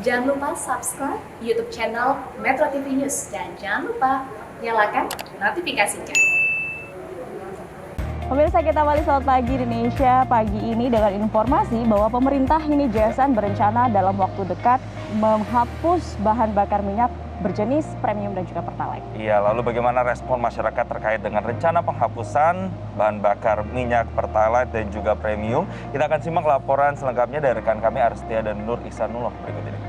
Jangan lupa subscribe YouTube channel Metro TV News dan jangan lupa nyalakan notifikasinya. Pemirsa, kita awali Selamat Pagi Indonesia pagi ini dengan informasi bahwa pemerintah ini JSN berencana dalam waktu dekat menghapus bahan bakar minyak berjenis premium dan juga pertalite. Iya, lalu bagaimana respon masyarakat terkait dengan rencana penghapusan bahan bakar minyak pertalite dan juga premium? Kita akan simak laporan selengkapnya dari rekan kami Arstia dan Nur Ihsanullah berikut ini.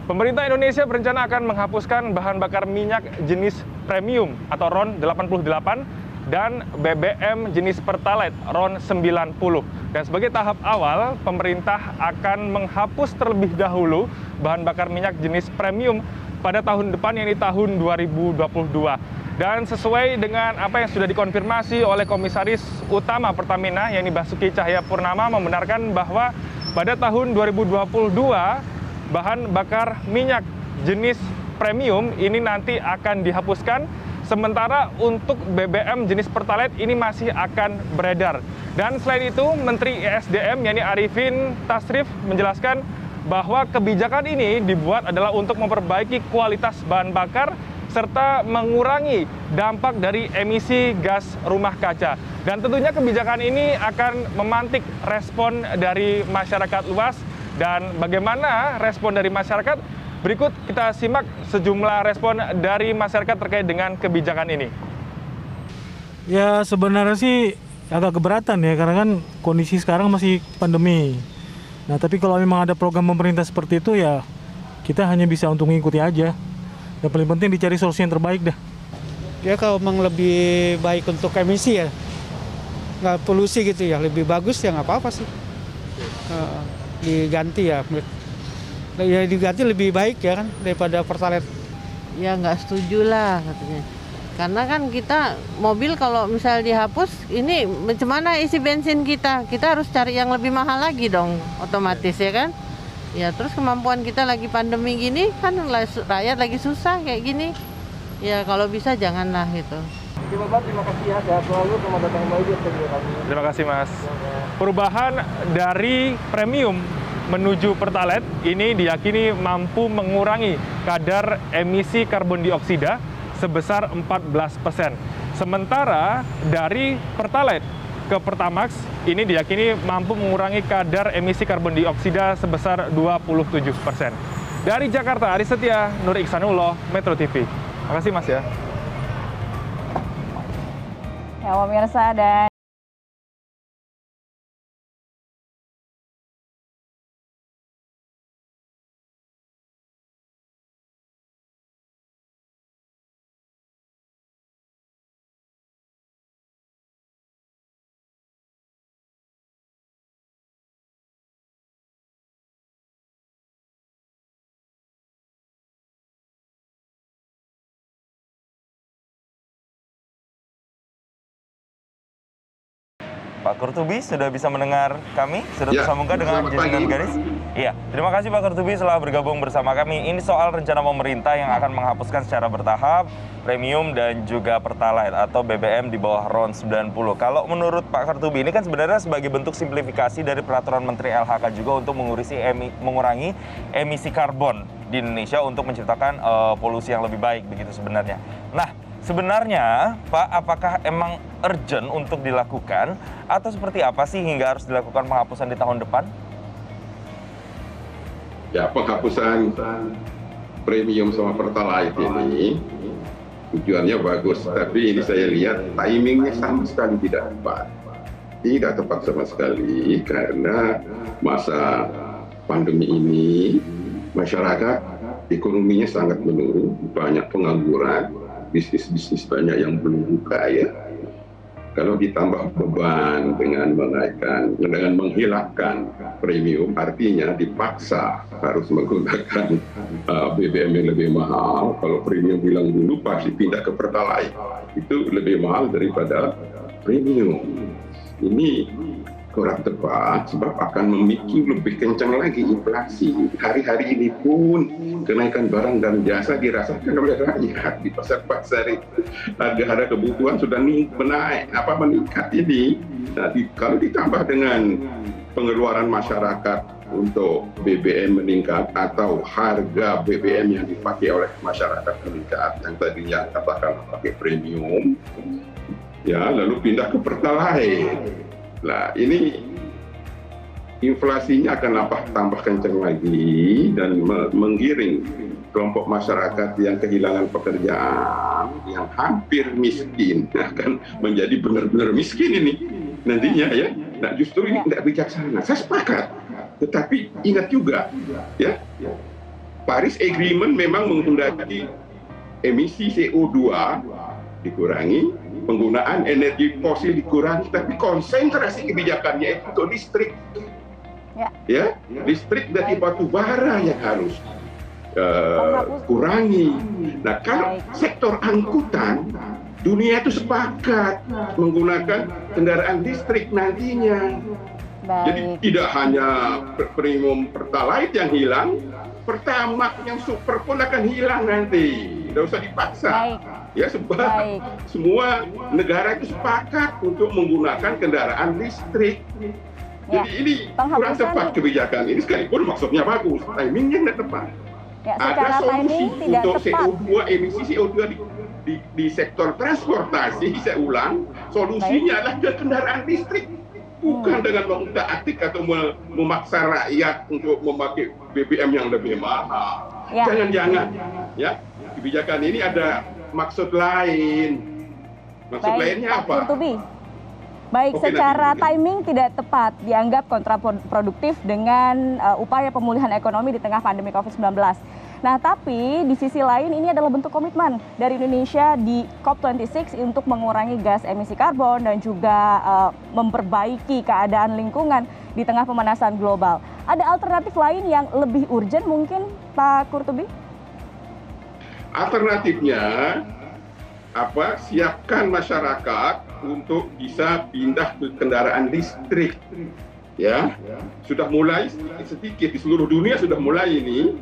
Pemerintah Indonesia berencana akan menghapuskan bahan bakar minyak jenis premium atau RON 88 dan BBM jenis pertalite RON 90. Dan sebagai tahap awal, pemerintah akan menghapus terlebih dahulu bahan bakar minyak jenis premium pada tahun depan, yakni tahun 2022. Dan sesuai dengan apa yang sudah dikonfirmasi oleh Komisaris Utama Pertamina, yakni Basuki Cahayapurnama, membenarkan bahwa pada tahun 2022 bahan bakar minyak jenis premium ini nanti akan dihapuskan, sementara untuk BBM jenis pertalite ini masih akan beredar. Dan selain itu, Menteri ESDM yakni Arifin Tasrif menjelaskan bahwa kebijakan ini dibuat adalah untuk memperbaiki kualitas bahan bakar serta mengurangi dampak dari emisi gas rumah kaca. Dan tentunya kebijakan ini akan memantik respon dari masyarakat luas. Dan bagaimana respon dari masyarakat? Berikut kita simak sejumlah respon dari masyarakat terkait dengan kebijakan ini. Ya sebenarnya sih agak keberatan ya, karena kan kondisi sekarang masih pandemi. Nah tapi kalau memang ada program pemerintah seperti itu ya kita hanya bisa untuk mengikuti aja. Yang paling penting dicari solusi yang terbaik dah. Ya kalau memang lebih baik untuk emisi ya, nggak polusi gitu ya, lebih bagus ya nggak apa-apa sih. Diganti ya diganti lebih baik ya kan daripada pertalite. Ya nggak setuju lah katanya, karena kan kita mobil kalau misal dihapus ini macam mana isi bensin kita harus cari yang lebih mahal lagi dong otomatis ya kan ya. Terus kemampuan kita lagi pandemi gini kan, rakyat lagi susah kayak gini ya, kalau bisa janganlah gitu. Terima kasih ya, sehat selalu, selamat datang kembali di studio kami. Terima kasih Mas. Perubahan dari premium menuju pertalite ini diyakini mampu mengurangi kadar emisi karbon dioksida sebesar 14%. Sementara dari pertalite ke Pertamax ini diyakini mampu mengurangi kadar emisi karbon dioksida sebesar 27%. Dari Jakarta, Ari Setia, Nur Ihsanullah, Metro TV. Terima kasih Mas ya. Ya pemirsa, dan Pak Kurtubi sudah bisa mendengar kami? Sudah tersambungkan dengan jaringan garis? Iya, terima kasih Pak Kurtubi setelah bergabung bersama kami. Ini soal rencana pemerintah yang akan menghapuskan secara bertahap premium dan juga pertalite atau BBM di bawah RON 90. Kalau menurut Pak Kurtubi ini kan sebenarnya sebagai bentuk simplifikasi dari peraturan Menteri LHK juga untuk mengurangi emisi karbon di Indonesia untuk menciptakan polusi yang lebih baik begitu sebenarnya. Nah, sebenarnya Pak, apakah emang urgent untuk dilakukan atau seperti apa sih hingga harus dilakukan penghapusan di tahun depan? Ya, penghapusan premium sama pertalite ini tujuannya bagus, tapi ini saya lihat timingnya sama sekali tidak tepat. Tidak tepat sama sekali karena masa pandemi ini masyarakat ekonominya sangat menurun, banyak pengangguran, bisnis-bisnis banyak yang belum buka ya. Kalau ditambah beban dengan menghilangkan premium, artinya dipaksa harus menggunakan BBM yang lebih mahal. Kalau premium bilang dulu pasti pindah ke pertalite, itu lebih mahal daripada premium. Ini kurang tepat sebab akan memicu lebih kencang lagi inflasi. Hari-hari ini pun kenaikan barang dan jasa dirasakan oleh rakyat di pasar-pasar itu. Harga-harga kebutuhan sudah meningkat ini. Nah, kalau ditambah dengan pengeluaran masyarakat untuk BBM meningkat atau harga BBM yang dipakai oleh masyarakat meningkat, yang tadinya katakan pakai premium, ya lalu pindah ke Pertalite. Nah, ini inflasinya akan tambah kencang lagi dan menggiring kelompok masyarakat yang kehilangan pekerjaan, yang hampir miskin, akan menjadi benar-benar miskin ini nantinya ya. Nah, justru ini tidak bijaksana. Saya sepakat, tetapi ingat juga ya, Paris Agreement memang menghendaki emisi CO2 dikurangi, penggunaan energi fosil dikurangi, tapi konsentrasi kebijakannya itu untuk listrik. Ya, listrik dari batu bara yang harus kurangi. Nah, kalau sektor angkutan, dunia itu sepakat menggunakan kendaraan listrik nantinya. Jadi tidak hanya premium Pertalite yang hilang, Pertamax yang super pun akan hilang nanti. Tidak usah dipaksa. Ya, sebab semua negara itu sepakat untuk menggunakan kendaraan listrik. Jadi ini kurang tepat kebijakan ini, sekalipun maksudnya bagus, timingnya tidak tepat. Ada solusi untuk CO2, emisi CO2 di sektor transportasi, saya ulang, solusinya adalah ke kendaraan listrik. Bukan dengan mengutak-atik atau memaksa rakyat untuk memakai BBM yang lebih mahal. Jangan-jangan ya, kebijakan ini ada maksud lain. Maksud lainnya apa? Baik, secara timing tidak tepat, dianggap kontraproduktif dengan upaya pemulihan ekonomi di tengah pandemi COVID-19. Nah, tapi di sisi lain ini adalah bentuk komitmen dari Indonesia di COP26 untuk mengurangi gas emisi karbon dan juga memperbaiki keadaan lingkungan di tengah pemanasan global. Ada alternatif lain yang lebih urgent mungkin, Pak Qurtubi? Alternatifnya siapkan masyarakat untuk bisa pindah ke kendaraan listrik. Ya, sudah mulai sedikit di seluruh dunia sudah mulai ini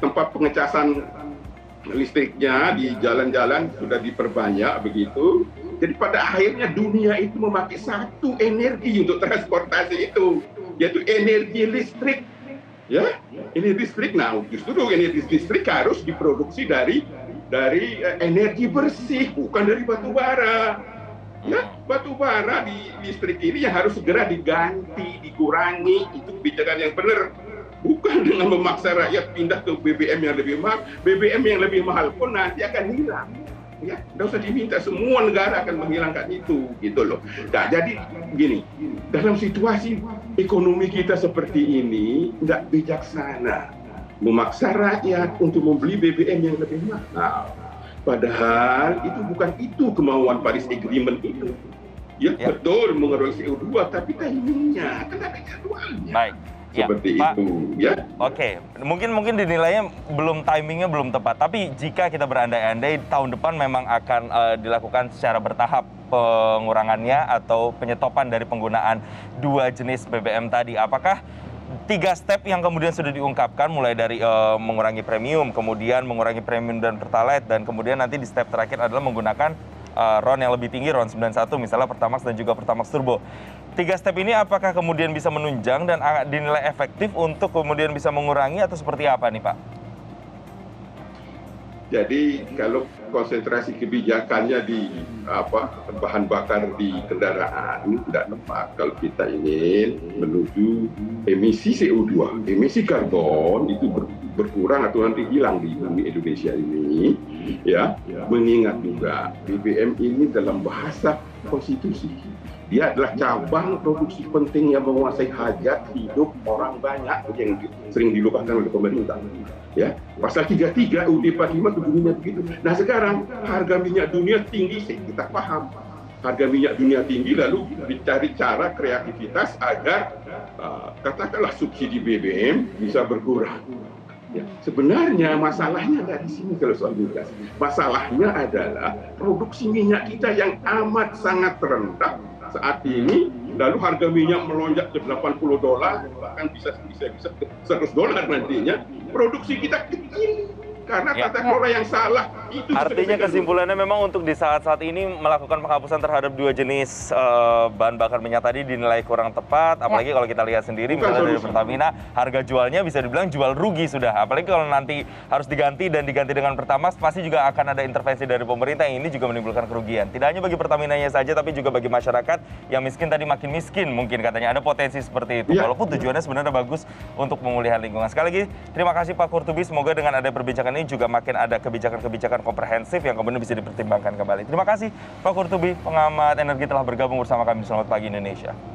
tempat pengecasan listriknya di jalan-jalan sudah diperbanyak begitu. Jadi pada akhirnya dunia itu memakai satu energi untuk transportasi itu, yaitu energi listrik. Ya, energi listrik. Nah, justru energi listrik harus diproduksi dari energi bersih, bukan dari batu bara. Ya, batu bara di listrik ini yang harus segera diganti, dikurangi. Itu kebijakan yang benar. Bukan dengan memaksa rakyat pindah ke BBM yang lebih mahal. BBM yang lebih mahal pun nanti akan hilang. Ya, tidak usah diminta, semua negara akan menghilangkan itu, gitu loh. Nah, jadi begini, dalam situasi ekonomi kita seperti ini, tidak bijaksana memaksa rakyat untuk membeli BBM yang lebih mahal. Padahal itu kemauan Paris Agreement itu. Ya, betul mengurangi CO2, tapi timingnya, kan ada jadwalnya. Baik. Seperti Pak, itu, ya. Oke, mungkin dinilainya timingnya belum tepat. Tapi jika kita berandai-andai tahun depan memang akan dilakukan secara bertahap pengurangannya atau penyetopan dari penggunaan dua jenis BBM tadi, apakah 3 step yang kemudian sudah diungkapkan mulai dari mengurangi premium, kemudian mengurangi premium dan Pertalite, dan kemudian nanti di step terakhir adalah menggunakan RON yang lebih tinggi, RON 91 misalnya Pertamax dan juga Pertamax Turbo. 3 step ini apakah kemudian bisa menunjang dan dinilai efektif untuk kemudian bisa mengurangi atau seperti apa nih Pak? Jadi kalau konsentrasi kebijakannya di bahan bakar di kendaraan tidak tepat kalau kita ingin menuju emisi CO2, emisi karbon itu berkurang atau nanti hilang di bumi Indonesia ini, ya. Mengingat juga BBM ini dalam bahasa konstitusi, dia adalah cabang produksi penting yang menguasai hajat hidup orang banyak yang sering dilupakan oleh pemerintah. Ya, pasal 33 UUD 45 bunyinya begitu. Nah, sekarang harga minyak dunia tinggi, kita paham. Harga minyak dunia tinggi, lalu dicari cara kreativitas agar katakanlah subsidi BBM bisa berkurang. Ya, sebenarnya masalahnya dari sini kalau soal migas. Masalahnya adalah produksi minyak kita yang amat sangat rendah saat ini lalu harga minyak melonjak ke $80, bahkan bisa ke $100 nantinya, produksi kita kecil. Karena tata kelola yang salah. Itu artinya kesimpulannya memang untuk di saat-saat ini melakukan penghapusan terhadap 2 jenis bahan bakar minyak tadi dinilai kurang tepat. Apalagi kalau kita lihat sendiri misalnya dari Pertamina, harga jualnya bisa dibilang jual rugi sudah. Apalagi kalau nanti harus diganti dan diganti dengan Pertamax, pasti juga akan ada intervensi dari pemerintah yang ini juga menimbulkan kerugian. Tidak hanya bagi Pertaminanya saja, tapi juga bagi masyarakat yang miskin tadi makin miskin. Mungkin katanya ada potensi seperti itu. Walaupun tujuannya sebenarnya bagus untuk pemulihan lingkungan. Sekali lagi, terima kasih Pak Qurtubi. Semoga dengan ada perbincangan ini juga makin ada kebijakan-kebijakan komprehensif yang kemudian bisa dipertimbangkan kembali. Terima kasih Pak Qurtubi, pengamat energi telah bergabung bersama kami di Selamat Pagi Indonesia.